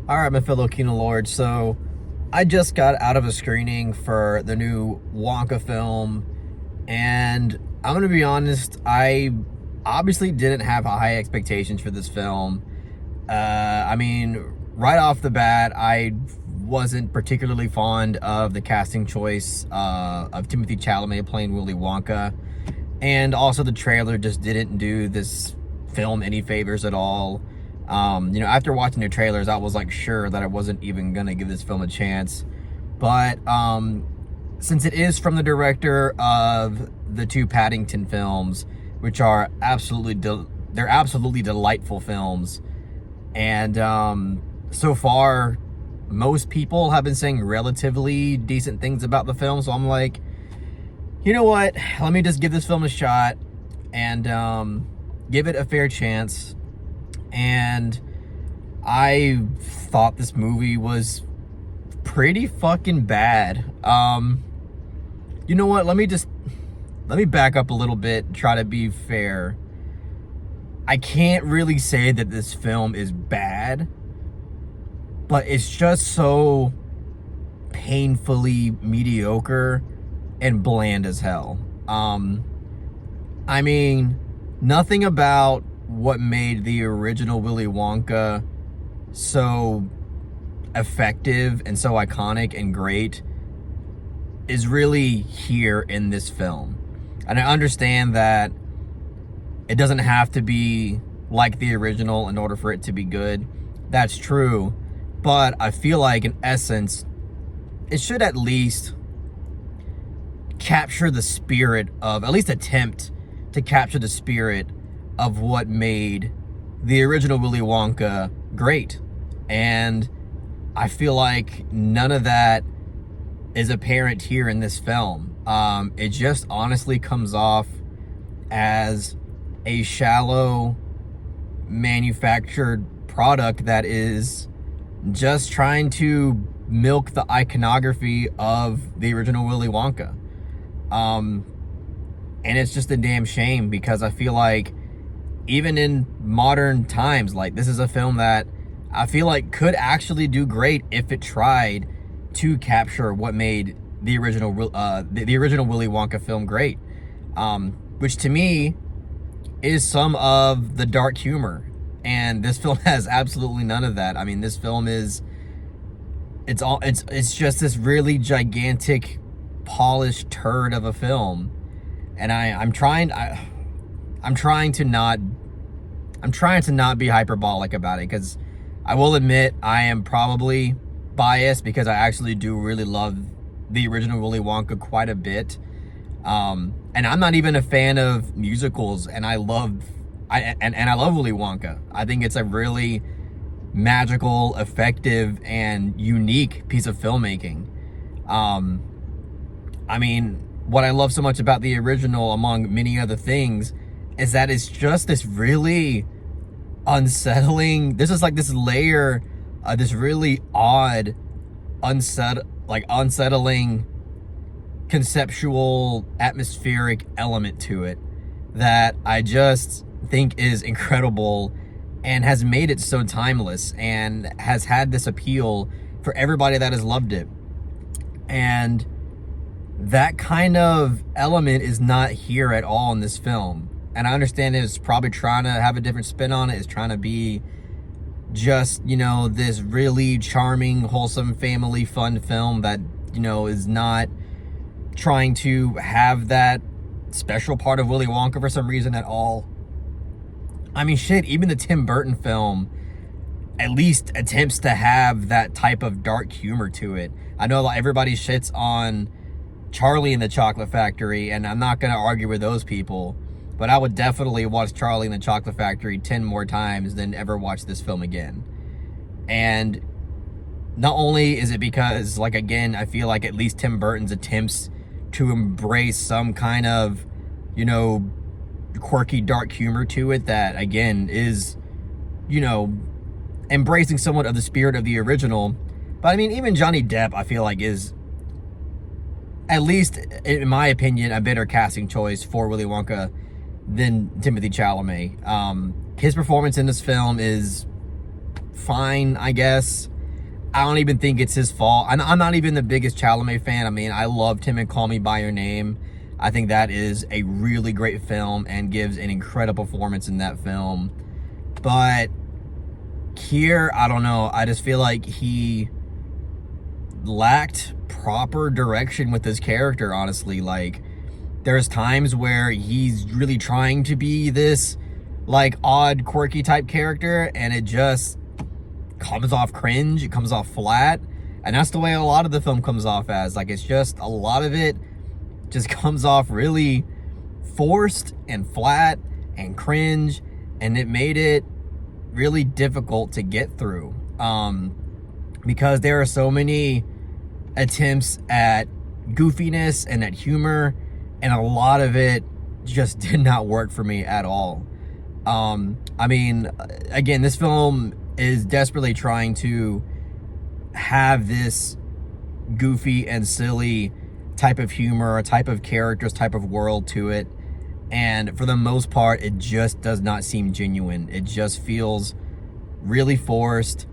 All right, my fellow Kino Lords. So, I just got out of a screening for the new Wonka film, and I'm gonna be honest. I obviously didn't have high expectations for this film. I mean, right off the bat, I wasn't particularly fond of the casting choice of Timothy Chalamet playing Willy Wonka, and also the trailer just didn't do this film any favors at all. After watching the trailers, I was like sure that I wasn't even gonna give this film a chance. But since it is from the director of the two Paddington films, which are they're absolutely delightful films, and so far most people have been saying relatively decent things about the film. So I'm like, you know what? Let me just give this film a shot and give it a fair chance. And I thought this movie was pretty fucking bad. You know what? Let me back up a little bit, try to be fair. I can't really say that this film is bad, but it's just so painfully mediocre and bland as hell. I mean, nothing about what made the original Willy Wonka so effective and so iconic and great is really here in this film. And I understand that it doesn't have to be like the original in order for it to be good. That's true. But I feel like in essence, it should at least capture the spirit of, at least attempt to capture the spirit of what made the original Willy Wonka great. And I feel like none of that is apparent here in this film. It just honestly comes off as a shallow manufactured product that is just trying to milk the iconography of the original Willy Wonka. And it's just a damn shame, because I feel like even in modern times, like, this is a film that I feel like could actually do great if it tried to capture what made the original the original Willy Wonka film great, which to me is some of the dark humor, and this film has absolutely none of that. I mean, this film is it's just this really gigantic polished turd of a film, and I'm trying to not be hyperbolic about it, because I will admit I am probably biased, because I actually do really love the original Willy Wonka quite a bit. And I'm not even a fan of musicals, and I love Willy Wonka. I think it's a really magical, effective, and unique piece of filmmaking. I mean, what I love so much about the original, among many other things, is that it's just this really unsettling, this is like this layer, this really odd, unsettling conceptual atmospheric element to it that I just think is incredible, and has made it so timeless, and has had this appeal for everybody that has loved it. And that kind of element is not here at all in this film. And I understand it's probably trying to have a different spin on it. It's trying to be just, this really charming, wholesome, family fun film that, is not trying to have that special part of Willy Wonka for some reason at all. I mean, shit, even the Tim Burton film at least attempts to have that type of dark humor to it. I know everybody shits on Charlie and the Chocolate Factory, and I'm not going to argue with those people, but I would definitely watch Charlie and the Chocolate Factory 10 more times than ever watch this film again. And not only is it because, like, again, I feel like at least Tim Burton's attempts to embrace some kind of, quirky dark humor to it that, again, is, embracing somewhat of the spirit of the original. But I mean, even Johnny Depp, I feel like, is, at least in my opinion, a better casting choice for Willy Wonka than Timothy Chalamet. His performance in this film is fine, I guess. I don't even think it's his fault. I'm not even the biggest Chalamet fan. I mean, I loved him in Call Me By Your Name. I think that is a really great film and gives an incredible performance in that film. But here, I don't know. I just feel like he lacked proper direction with his character, honestly. Like, there's times where he's really trying to be this, like, odd, quirky type character, and it just comes off cringe, it comes off flat, and that's the way a lot of the film comes off as. Like, it's just, a lot of it just comes off really forced and flat and cringe, and it made it really difficult to get through, because there are so many attempts at goofiness and at humor, and a lot of it just did not work for me at all. I mean, again, this film is desperately trying to have this goofy and silly type of humor, a type of characters, type of world to it. And for the most part, it just does not seem genuine. It just feels really forced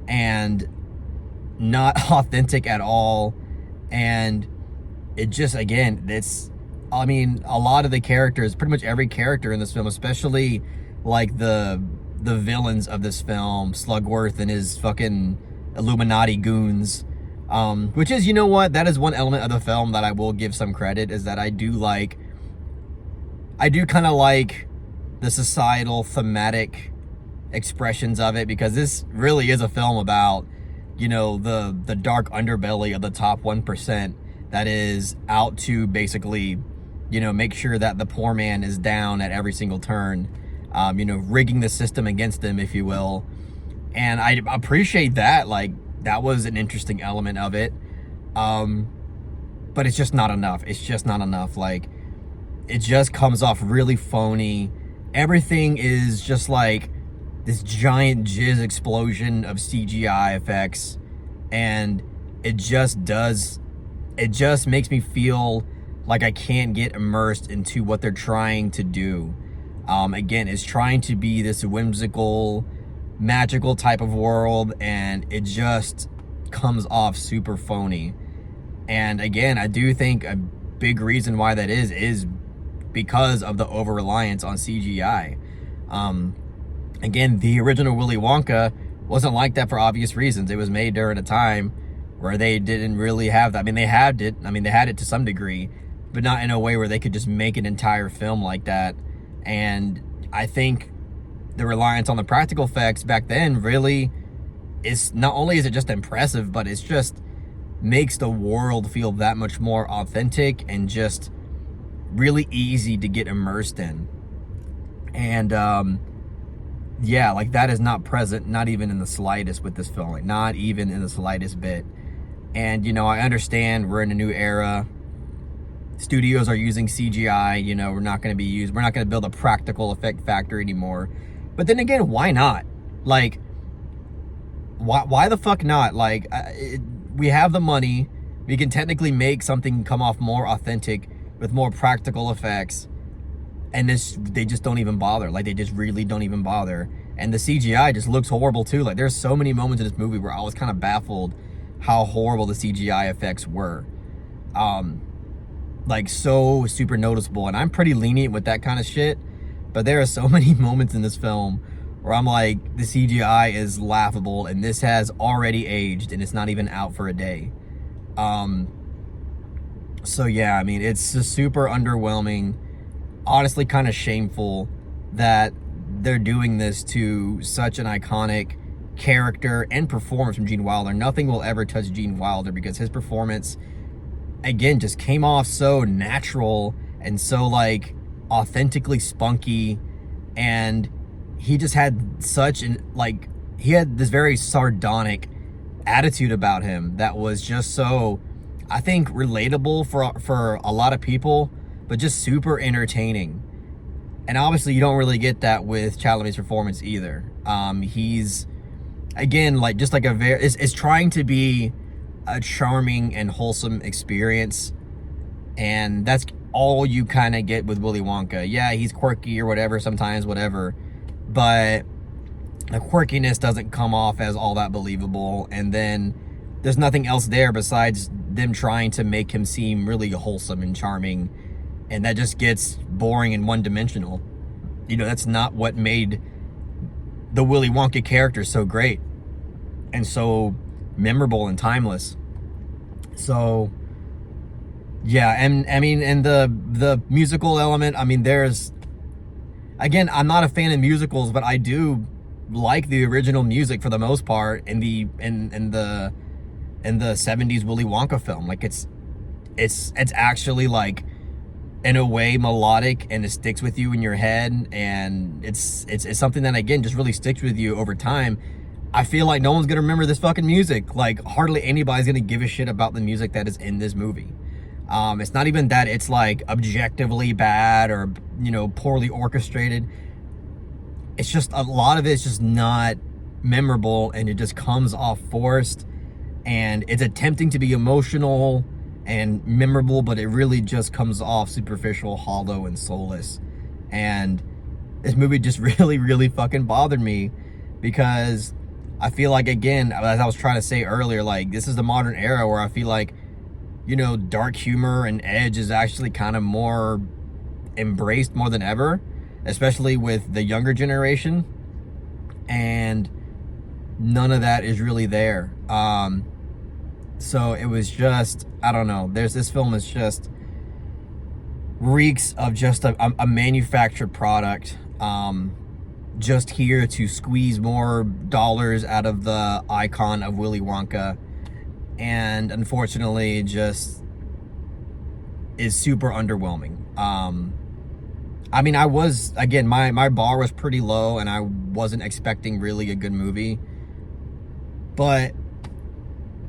and not authentic at all. And it just, again, I mean, a lot of the characters, pretty much every character in this film, especially like the villains of this film, Slugworth and his fucking Illuminati goons, which is, you know what, that is one element of the film that I will give some credit, is that I do kind of like the societal thematic expressions of it, because this really is a film about, you know, the dark underbelly of the top 1% that is out to basically, you know, make sure that the poor man is down at every single turn, you know, rigging the system against them, if you will. And I appreciate that. Like, that was an interesting element of it. But it's just not enough. It's just not enough. Like, it just comes off really phony. Everything is just like this giant jizz explosion of CGI effects. And it just makes me feel like I can't get immersed into what they're trying to do. Again, it's trying to be this whimsical, magical type of world, and it just comes off super phony. And again, I do think a big reason why that is because of the over-reliance on CGI. Again, the original Willy Wonka wasn't like that for obvious reasons. It was made during a time where they didn't really have that. I mean, they had it to some degree, but not in a way where they could just make an entire film like that. And I think the reliance on the practical effects back then really is, not only is it just impressive, but it's just makes the world feel that much more authentic and just really easy to get immersed in. And yeah, like, that is not present, not even in the slightest with this film, like, not even in the slightest bit. And, you know, I understand we're in a new era. Studios are using CGI, you know, we're not going to build a practical effect factory anymore. But then again, why not? Like, why the fuck not? Like, we have the money. We can technically make something come off more authentic with more practical effects. And they just don't even bother. Like, they just really don't even bother. And the CGI just looks horrible too. Like, there's so many moments in this movie where I was kind of baffled how horrible the CGI effects were. Like, so super noticeable. And I'm pretty lenient with that kind of shit, but there are so many moments in this film where I'm like, the CGI is laughable, and this has already aged, and it's not even out for a day. So yeah, I mean, it's just super underwhelming. Honestly, kind of shameful that they're doing this to such an iconic character and performance from Gene Wilder. Nothing will ever touch Gene Wilder, because his performance, again, just came off so natural and so, like, authentically spunky, and he just had such he had this very sardonic attitude about him that was just so, I think, relatable for a lot of people, but just super entertaining. And obviously you don't really get that with Chalamet's performance either. He's, again, like, just like it's trying to be a charming and wholesome experience, and that's all you kind of get with Willy Wonka. Yeah, he's quirky or whatever sometimes, whatever, but the quirkiness doesn't come off as all that believable, and then there's nothing else there besides them trying to make him seem really wholesome and charming, and that just gets boring and one-dimensional. You know, that's not what made the Willy Wonka character so great and so memorable and timeless. So yeah, and I mean, and the musical element, I mean, there's, again, I'm not a fan of musicals, but I do like the original music for the most part in the 70s Willy Wonka film. Like it's actually, like, in a way melodic, and it sticks with you in your head, and it's something that, again, just really sticks with you over time. I feel like no one's gonna remember this fucking music. Like, hardly anybody's gonna give a shit about the music that is in this movie. It's not even that it's like objectively bad or, you know, poorly orchestrated. It's just a lot of it's just not memorable, and it just comes off forced, and it's attempting to be emotional and memorable, but it really just comes off superficial, hollow, and soulless. And this movie just really fucking bothered me, because I feel like, again, as I was trying to say earlier, like, this is the modern era where I feel like, you know, dark humor and edge is actually kind of more embraced more than ever, especially with the younger generation, and none of that is really there. So it was just, I don't know, this film is just reeks of just a manufactured product, just here to squeeze more dollars out of the icon of Willy Wonka, and unfortunately just is super underwhelming. I mean, I was, again, my bar was pretty low, and I wasn't expecting really a good movie, but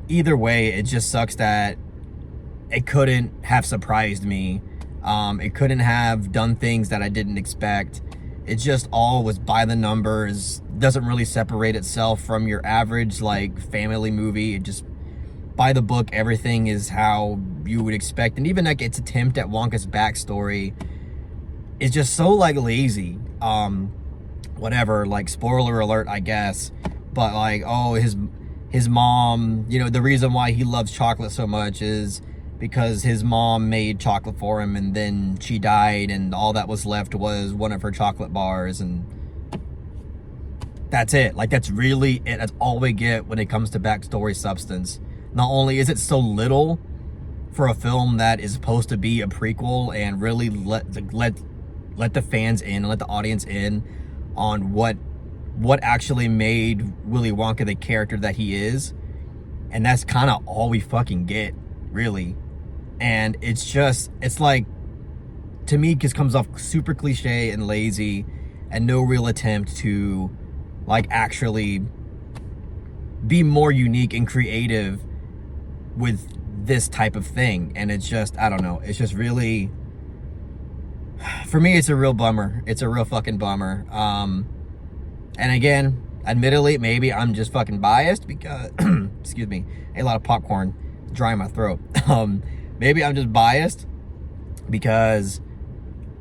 either way, it just sucks that it couldn't have surprised me. It couldn't have done things that I didn't expect. It just all was by the numbers, doesn't really separate itself from your average, like, family movie. It just, by the book, everything is how you would expect. And even, like, its attempt at Wonka's backstory is just so, like, lazy. Whatever, like, spoiler alert, I guess. But, like, oh, his mom, you know, the reason why he loves chocolate so much is because his mom made chocolate for him, and then she died, and all that was left was one of her chocolate bars, and that's it. Like, that's really it. That's all we get when it comes to backstory substance. Not only is it so little for a film that is supposed to be a prequel and really let the fans in, let the audience in on what actually made Willy Wonka the character that he is, and that's kind of all we fucking get, really. And it's like, to me, just comes off super cliche and lazy, and no real attempt to, like, actually be more unique and creative with this type of thing. And it's just, I don't know, it's just really, for me, it's a real bummer. It's a real fucking bummer. And again, admittedly, maybe I'm just fucking biased because, excuse me, a lot of popcorn drying my throat. Maybe I'm just biased because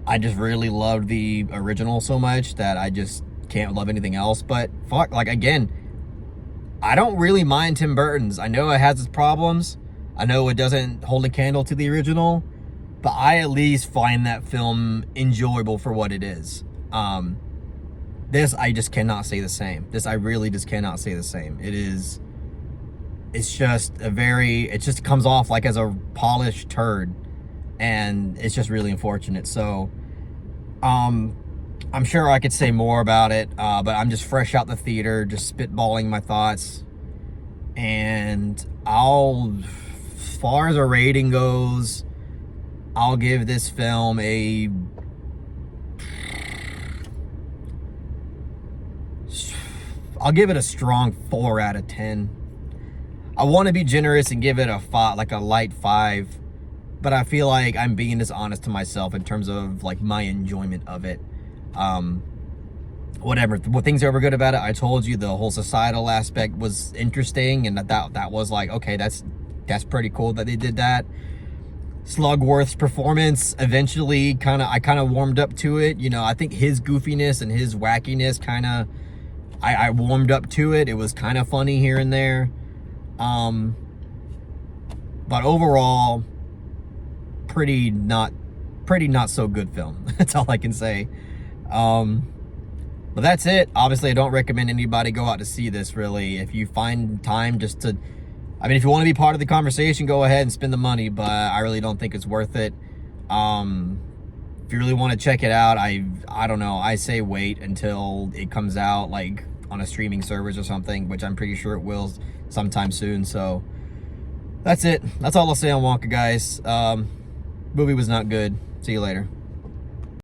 I just really loved the original so much that I just can't love anything else. But fuck, like, again, I don't really mind Tim Burton's. I know it has its problems. I know it doesn't hold a candle to the original, but I at least find that film enjoyable for what it is. This, I just cannot say the same. This, I really just cannot say the same. It's just it just comes off like as a polished turd, and it's just really unfortunate. So, I'm sure I could say more about it, but I'm just fresh out the theater, just spitballing my thoughts, and as far as a rating goes, I'll give this film I'll give it a strong 4 out of 10. I want to be generous and give it a 5, like a light 5, but I feel like I'm being dishonest to myself in terms of, like, my enjoyment of it. Whatever, what things that were good about it, I told you the whole societal aspect was interesting, and that was like, okay, that's pretty cool that they did that. Slugworth's performance eventually I kind of warmed up to it. You know, I think his goofiness and his wackiness kind of I warmed up to it. It was kind of funny here and there. But overall, pretty not so good film. That's all I can say. But that's it. Obviously, I don't recommend anybody go out to see this, really. If you find time just to, I mean, if you want to be part of the conversation, go ahead and spend the money, but I really don't think it's worth it. If you really want to check it out, I don't know, I say wait until it comes out, like, on a streaming service or something, which I'm pretty sure it will sometime soon. So that's it. That's all I'll say on Wonka, guys. Movie was not good. See you later.